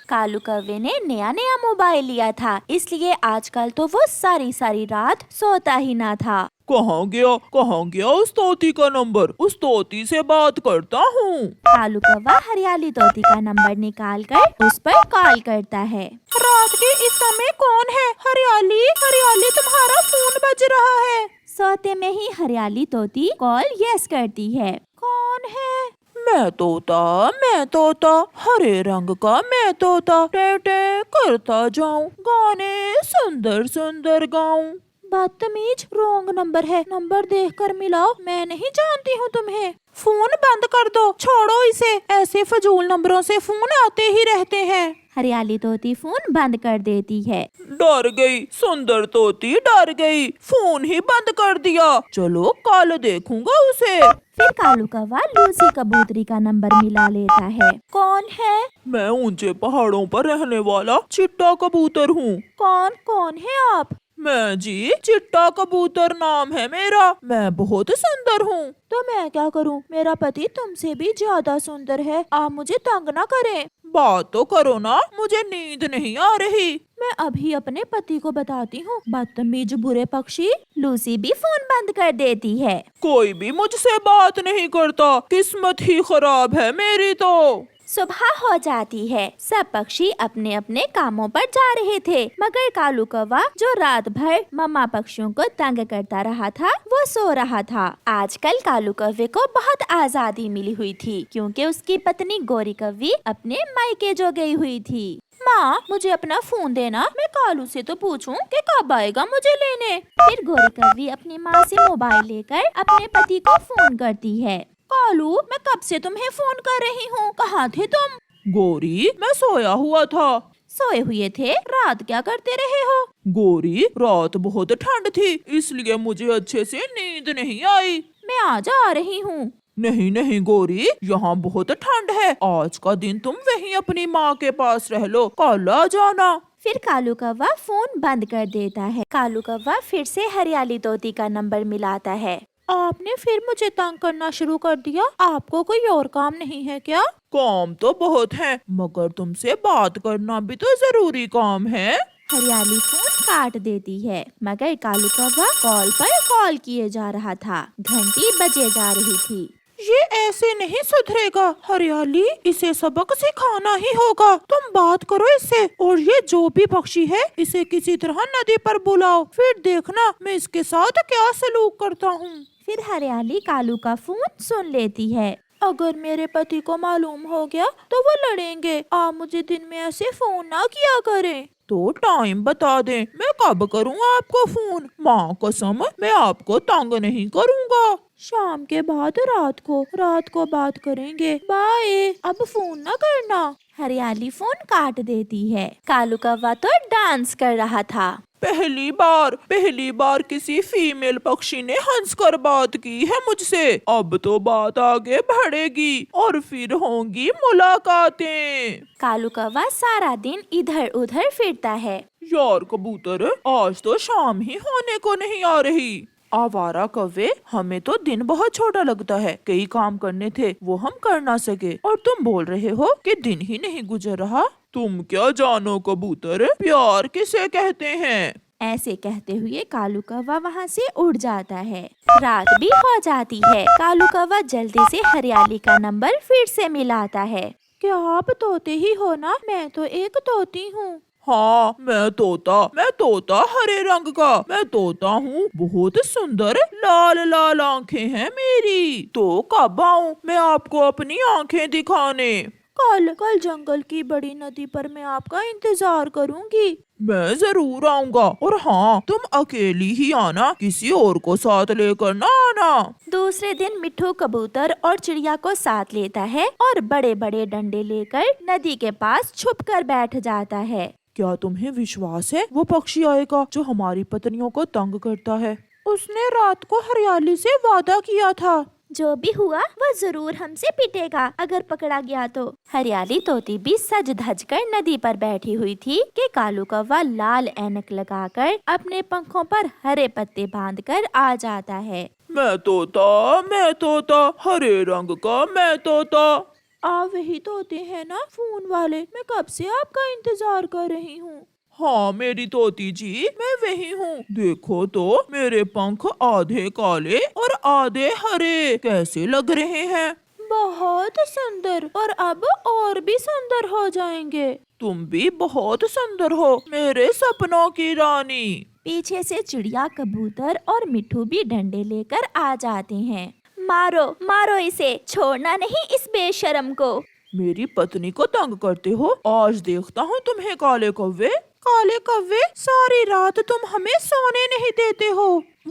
कालू कौवे ने नया नया मोबाइल लिया था, इसलिए आजकल तो वो सारी सारी रात सोता ही ना था। कहाँ गया उस तोती का नंबर? उस तोती से बात करता हूँ। कालू कौवा हरियाली तोती का नंबर निकाल कर उस पर कॉल करता है। रात के इस समय कौन है? हरियाली, हरियाली तुम्हारा फोन बज रहा है। सोते में ही हरियाली तोती कॉल यस करती है। कौन है? मैं तोता, हरे रंग का मैं तोता, टे टे करता जाऊं, गाने सुंदर सुंदर गाऊं। बदतमीज, रॉन्ग नंबर है, नंबर देखकर मिलाओ, मैं नहीं जानती हूँ तुम्हें। फोन बंद कर दो, छोड़ो इसे, ऐसे फजूल नंबरों से फोन आते ही रहते हैं। हरियाली तोती फोन बंद कर देती है। डर गई, सुंदर तोती डर गई, फोन ही बंद कर दिया। चलो कल देखूंगा उसे। फिर कालू कौवा लूसी कबूतरी का नंबर मिला लेता है। कौन है? मैं ऊंचे पहाड़ों पर रहने वाला चिट्टा कबूतर हूँ। कौन है आप? मैं जी चिट्टा कबूतर नाम है मेरा। मैं बहुत सुंदर हूँ। तो मैं क्या करूं? मेरा पति तुमसे भी ज्यादा सुंदर है, आप मुझे तंग ना करें। बात तो करो ना, मुझे नींद नहीं आ रही। मैं अभी अपने पति को बताती हूँ। बदतमीज बुरे पक्षी। लूसी भी फोन बंद कर देती है। कोई भी मुझसे बात नहीं करता, किस्मत ही खराब है मेरी तो। सुबह हो जाती है। सब पक्षी अपने अपने कामों पर जा रहे थे, मगर कालू कौवा जो रात भर मम्मा पक्षियों को तंग करता रहा था, वो सो रहा था। आजकल कालू कौवे को बहुत आजादी मिली हुई थी, क्योंकि उसकी पत्नी गोरी कौवी अपने मायके जो गई हुई थी। माँ, मुझे अपना फोन देना, मैं कालू से तो पूछूं कि कब आएगा मुझे लेने। फिर गोरी कौवी अपनी माँ से मोबाइल लेकर अपने पति को फोन करती है। कालू, मैं कब से तुम्हें फोन कर रही हूँ, कहाँ थे तुम? गोरी, मैं सोया हुआ था। सोए हुए थे? रात क्या करते रहे हो? गोरी, रात बहुत ठंड थी, इसलिए मुझे अच्छे से नींद नहीं आई। मैं आज आ रही हूँ। नहीं नहीं गोरी, यहाँ बहुत ठंड है, आज का दिन तुम वहीं अपनी माँ के पास रह लो, कल आ जाना। फिर कालू कौवा फोन बंद कर देता है। कालू कौवा फिर से हरियाली तोती का नंबर मिलाता है। आपने फिर मुझे तंग करना शुरू कर दिया, आपको कोई और काम नहीं है क्या? काम तो बहुत है, मगर तुमसे बात करना भी तो जरूरी काम है। हरियाली फोन काट देती है, मगर कालू कौवा कॉल पर कॉल किए जा रहा था। घंटी बजे जा रही थी। ये ऐसे नहीं सुधरेगा हरियाली, इसे सबक सिखाना ही होगा। तुम बात करो इससे, और ये जो भी पक्षी है इसे किसी तरह नदी पर बुलाओ, फिर देखना मैं इसके साथ क्या सलूक करता हूँ। फिर हरियाली कालू का फोन सुन लेती है। अगर मेरे पति को मालूम हो गया तो वो लड़ेंगे, आप मुझे दिन में ऐसे फोन ना किया करें। तो टाइम बता दें, मैं कब करूँ आपको फोन? माँ कसम, मैं आपको तंग नहीं करूँगा। शाम के बाद रात को बात करेंगे, बाय। अब फोन ना करना। हरियाली फोन काट देती है। कालू कौवा तो डांस कर रहा था। पहली बार किसी फीमेल पक्षी ने हंसकर बात की है मुझसे। अब तो बात आगे बढ़ेगी और फिर होंगी मुलाकातें। कालू कौवा सारा दिन इधर उधर फिरता है। यार कबूतर, आज तो शाम ही होने को नहीं आ रही। आवारा कौवे, हमें तो दिन बहुत छोटा लगता है, कई काम करने थे वो हम कर ना सके, और तुम बोल रहे हो कि दिन ही नहीं गुजर रहा। तुम क्या जानो कबूतर, प्यार किसे कहते हैं? ऐसे कहते हुए कालू कौवा वहाँ से उड़ जाता है। रात भी हो जाती है। कालू कौवा जल्दी से हरियाली का नंबर फिर से मिलाता है। क्या आप तोते ही हो ना? मैं तो एक तोती हूँ। हाँ, मैं तोता हरे रंग का मैं तोता हूँ, बहुत सुंदर लाल लाल आँखें हैं मेरी। तो कब आऊँ मैं आपको अपनी आँखें दिखाने? कल जंगल की बड़ी नदी पर मैं आपका इंतजार करूंगी। मैं जरूर आऊंगा, और हाँ, तुम अकेली ही आना, किसी और को साथ लेकर ना आना। दूसरे दिन मिट्ठू कबूतर और चिड़िया को साथ लेता है और बड़े बड़े डंडे लेकर नदी के पास छुपकर बैठ जाता है। क्या तुम्हें विश्वास है वो पक्षी आएगा जो हमारी पत्नियों को तंग करता है? उसने रात को हरियाली से वादा किया था। जो भी हुआ वो जरूर हमसे पिटेगा अगर पकड़ा गया तो। हरियाली तोती भी सज धज कर नदी पर बैठी हुई थी कि कालू कौवा लाल ऐनक लगाकर अपने पंखों पर हरे पत्ते बांधकर आ जाता है। मैं तोता हरे रंग का मैं तोता। वही तोते हैं ना फोन वाले, मैं कब से आपका इंतजार कर रही हूँ। हाँ मेरी तोती जी, मैं वही हूँ। देखो तो मेरे पंख आधे काले और आधे हरे कैसे लग रहे हैं। बहुत सुंदर, और अब और भी सुंदर हो जाएंगे। तुम भी बहुत सुंदर हो मेरे सपनों की रानी। पीछे से चिड़िया, कबूतर और मिट्ठू भी डंडे लेकर आ जाते हैं। मारो मारो इसे, छोड़ना नहीं इस बेशरम को। मेरी पत्नी को तंग करते हो, आज देखता हूँ तुम्हें काले कौवे। काले कौवे, सारी रात तुम हमें सोने नहीं देते हो।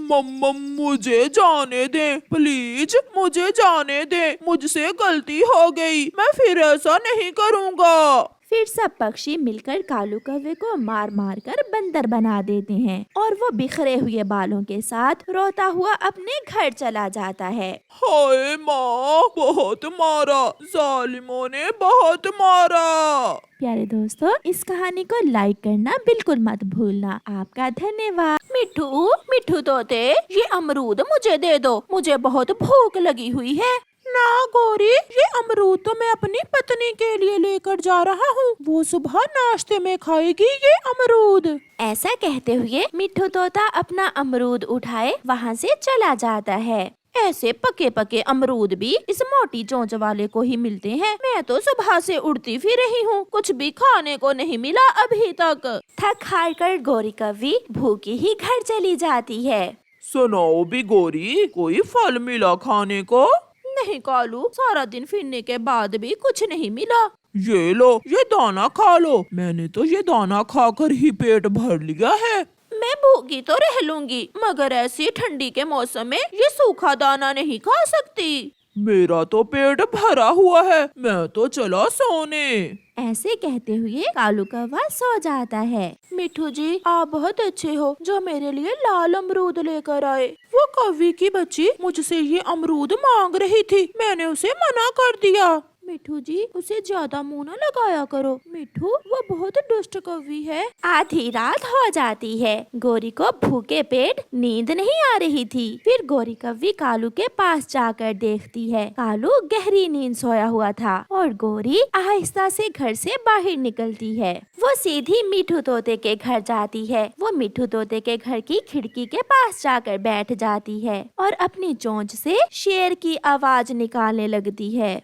मम्मा मुझे जाने दे प्लीज, मुझे जाने दे, मुझसे गलती हो गई, मैं फिर ऐसा नहीं करूँगा। फिर सब पक्षी मिलकर कालू कौवे को मार मार कर बंदर बना देते हैं और वो बिखरे हुए बालों के साथ रोता हुआ अपने घर चला जाता है। हाय माँ, बहुत मारा, जालिमों ने बहुत मारा। प्यारे दोस्तों, इस कहानी को लाइक करना बिल्कुल मत भूलना। आपका धन्यवाद। मिट्ठू मिट्ठू तोते, ये अमरूद मुझे दे दो, मुझे बहुत भूख लगी हुई है। ना गौरी, ये अमरूद तो मैं अपनी पत्नी के लिए लेकर जा रहा हूँ, वो सुबह नाश्ते में खाएगी ये अमरूद। ऐसा कहते हुए मिट्ठू तोता अपना अमरूद उठाए वहाँ से चला जाता है। ऐसे पके पके अमरूद भी इस मोटी चोंच वाले को ही मिलते हैं। मैं तो सुबह से उड़ती फिर रही हूँ, कुछ भी खाने को नहीं मिला अभी तक। थक हार कर गौरी कौवी भूखी ही घर चली जाती है। सुनाओ भी गौरी, कोई फल मिला खाने को? नहीं कालू, सारा दिन फिरने के बाद भी कुछ नहीं मिला। ये लो, ये दाना खा लो, मैंने तो ये दाना खाकर ही पेट भर लिया है। मैं भूखी तो रह लूंगी, मगर ऐसी ठंडी के मौसम में ये सूखा दाना नहीं खा सकती। मेरा तो पेट भरा हुआ है, मैं तो चला सोने। ऐसे कहते हुए कालू कौवा सो जाता है। मिट्ठू जी, आप बहुत अच्छे हो जो मेरे लिए लाल अमरूद लेकर आए। वो कौवी की बच्ची मुझसे ये अमरूद मांग रही थी, मैंने उसे मना कर दिया। मिट्ठू जी, उसे ज्यादा मुंह न लगाया करो। मिट्ठू वो बहुत दुष्ट कौवी है। आधी रात हो जाती है, गौरी को भूखे पेट नींद नहीं आ रही थी। फिर गौरी कौवी कालू के पास जाकर देखती है। कालू गहरी नींद सोया हुआ था और गौरी आहिस्ता से घर से बाहर निकलती है। वो सीधी मिट्ठू तोते के घर जाती है। वो मिट्ठू तोते के घर की खिड़की के पास जाकर बैठ जाती है और अपनी चोंच से शेर की आवाज निकालने लगती है।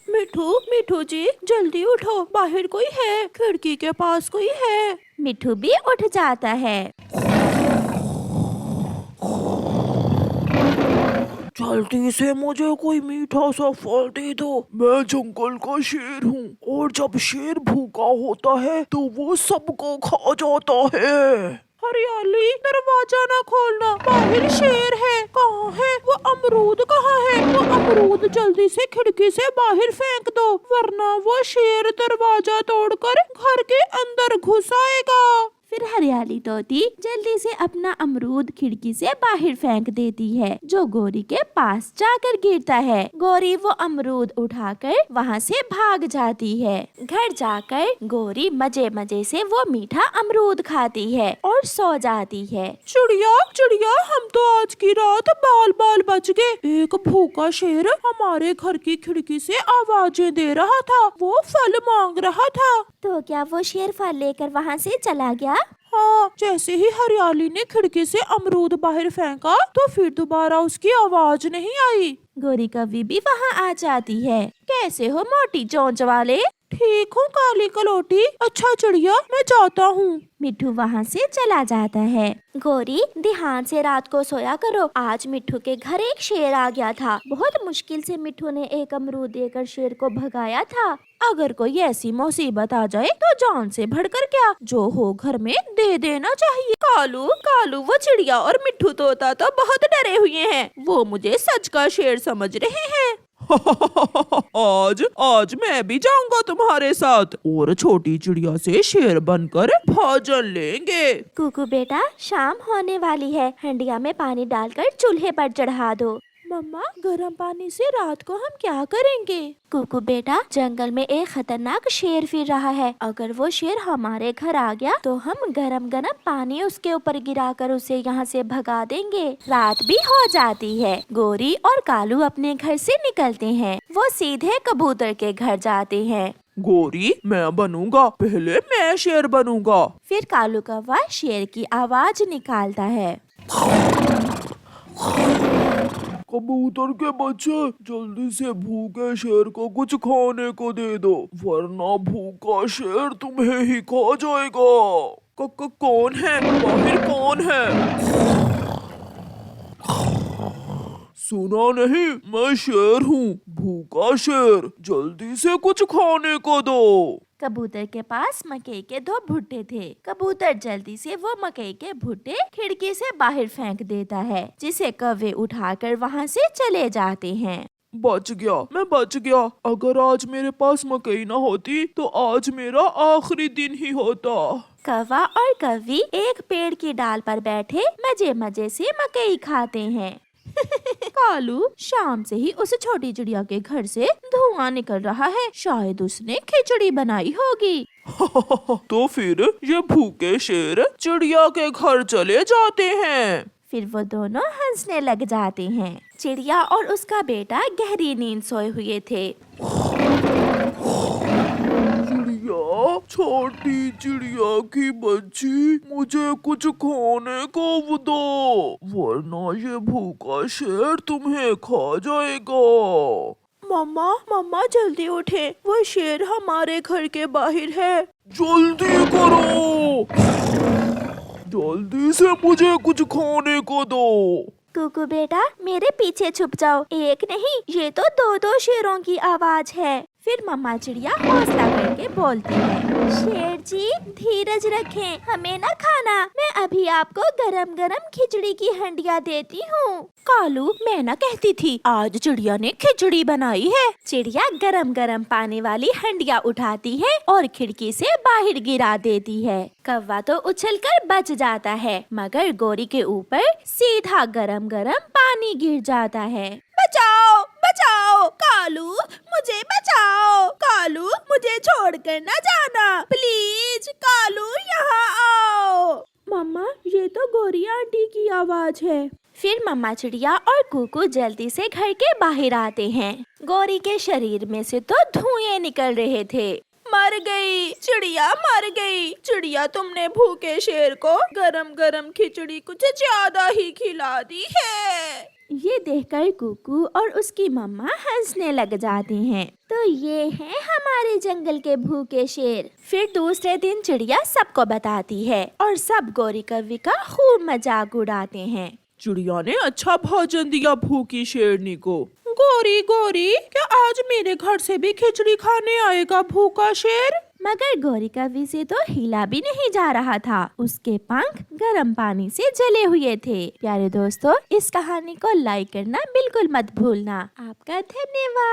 मिट्ठू जी, जल्दी उठो, बाहर कोई है, खिड़की के पास कोई है। मिट्ठू भी उठ जाता है। जल्दी से मुझे कोई मीठा सा फल दे दो, मैं जंगल का शेर हूँ और जब शेर भूखा होता है तो वो सबको खा जाता है। हरियाली, दरवाजा ना खोलना, बाहर शेर है। कहाँ है वो अमरूद, कहाँ है वो अमरूद? जल्दी से खिड़की से बाहर फेंक दो, वरना वो शेर दरवाजा तोड़कर घर के अंदर घुस आएगा। फिर हरियाली तोती जल्दी से अपना अमरूद खिड़की से बाहर फेंक देती है, जो गौरी के पास जाकर गिरता है। गौरी वो अमरूद उठाकर वहाँ से भाग जाती है। घर जाकर गौरी मजे मजे से वो मीठा अमरूद खाती है और सो जाती है। चिड़िया चिड़िया, हम तो आज की रात बाल बाल बच गए। एक भूखा शेर हमारे घर की खिड़की से आवाजें दे रहा था, वो फल मांग रहा था। तो क्या वो शेर फल लेकर वहाँ से चला गया? हाँ, जैसे ही हरियाली ने खिड़की से अमरूद बाहर फेंका तो फिर दोबारा उसकी आवाज नहीं आई। गौरी कौवी भी वहाँ आ जाती है। कैसे हो मोटी चोंच वाले? ठीक हूँ काली कलोटी। अच्छा चिड़िया, मैं जाता हूँ। मिट्ठू वहाँ से चला जाता है। गौरी, ध्यान से रात को सोया करो। आज मिट्ठू के घर एक शेर आ गया था। बहुत मुश्किल से मिट्ठू ने एक अमरूद देकर शेर को भगाया था। अगर कोई ऐसी मुसीबत आ जाए तो जान से बढ़कर क्या, जो हो घर में दे देना चाहिए। कालू कालू, वो चिड़िया और मिट्ठू तोता तो बहुत डरे हुए हैं, वो मुझे सच का शेर समझ रहे हैं। आज मैं भी जाऊंगा तुम्हारे साथ और छोटी चिड़िया से शेर बनकर भोजन लेंगे। कुकू बेटा, शाम होने वाली है, हंडिया में पानी डालकर चूल्हे पर चढ़ा दो। मम्मा, गर्म पानी से रात को हम क्या करेंगे? कुकू बेटा, जंगल में एक खतरनाक शेर फिर रहा है। अगर वो शेर हमारे घर आ गया तो हम गरम गरम पानी उसके ऊपर गिराकर उसे यहाँ से भगा देंगे। रात भी हो जाती है। गोरी और कालू अपने घर से निकलते हैं। वो सीधे कबूतर के घर जाते हैं। गोरी, मैं बनूंगा, पहले मैं शेर बनूंगा। फिर कालू कौवा शेर की आवाज निकालता है। कबूतर के बच्चे, जल्दी से भूखे शेर को कुछ खाने को दे दो, वरना भूखा शेर तुम्हें ही खा जाएगा। कौन है? बाहर कौन है? सुना नहीं? मैं शेर हूँ, भूखा शेर, जल्दी से कुछ खाने को दो। कबूतर के पास मकई के 2 भुट्टे थे। कबूतर जल्दी से वो मकई के भुट्टे खिड़की से बाहर फेंक देता है, जिसे कौवे उठाकर वहाँ से चले जाते हैं। बच गया, मैं बच गया। अगर आज मेरे पास मकई न होती तो आज मेरा आखिरी दिन ही होता। कौवा और कौवी एक पेड़ की डाल पर बैठे मजे मजे से मकई खाते हैं। कालू, शाम से ही उस छोटी चिड़िया के घर से धुआं निकल रहा है। शायद उसने खिचड़ी बनाई होगी। तो फिर ये भूखे शेर चिड़िया के घर चले जाते हैं। फिर वो दोनों हंसने लग जाते हैं। चिड़िया और उसका बेटा गहरी नींद सोए हुए थे। चिड़िया, छोटी चिड़िया की बच्ची, मुझे कुछ खाने को दो, वरना ये भूखा शेर तुम्हें खा जाएगा। मम्मा, मम्मा जल्दी उठे, वो शेर हमारे घर के बाहर है। जल्दी करो, जल्दी से मुझे कुछ खाने को दो। कुकू बेटा, मेरे पीछे छुप जाओ। एक नहीं, ये तो 2-2 शेरों की आवाज है। फिर मम्मा चिड़िया हौसला करके बोलती है, शेर जी धीरज रखें, हमें ना खाना, मैं अभी आपको गरम गरम खिचड़ी की हंडिया देती हूँ। कालू, मैं ना कहती थी आज चिड़िया ने खिचड़ी बनाई है। चिड़िया गरम गरम पानी वाली हंडिया उठाती है और खिड़की से बाहर गिरा देती है। कौवा तो उछलकर बच जाता है, मगर गोरी के ऊपर सीधा गरम गरम पानी गिर जाता है। बचाओ, बचाओ, कालू मुझे बचाओ, कालू मुझे छोड़कर न जाना, प्लीज कालू यहाँ आओ। मम्मा, ये तो गोरी आंटी की आवाज है। फिर मम्मा चिड़िया और कुकू जल्दी से घर के बाहर आते हैं। गोरी के शरीर में से तो धुएं निकल रहे थे। मर गई चिड़िया, मर गई चिड़िया, तुमने भूखे शेर को गरम गरम खिचड़ी कुछ ज्यादा ही खिला दी है। ये देखकर कुकू और उसकी मम्मा हंसने लग जाती हैं। तो ये हैं हमारे जंगल के भूखे शेर। फिर दूसरे दिन चिड़िया सबको बताती है और सब गोरी कौवी का खूब मजाक उड़ाते हैं। चिड़िया ने अच्छा भोजन दिया भूखी शेरनी को। गोरी, गोरी, क्या आज मेरे घर से भी खिचड़ी खाने आएगा भूखा शेर? मगर गोरी कौवी से तो हिला भी नहीं जा रहा था। उसके पंख गर्म पानी से जले हुए थे। प्यारे दोस्तों, इस कहानी को लाइक करना बिल्कुल मत भूलना। आपका धन्यवाद।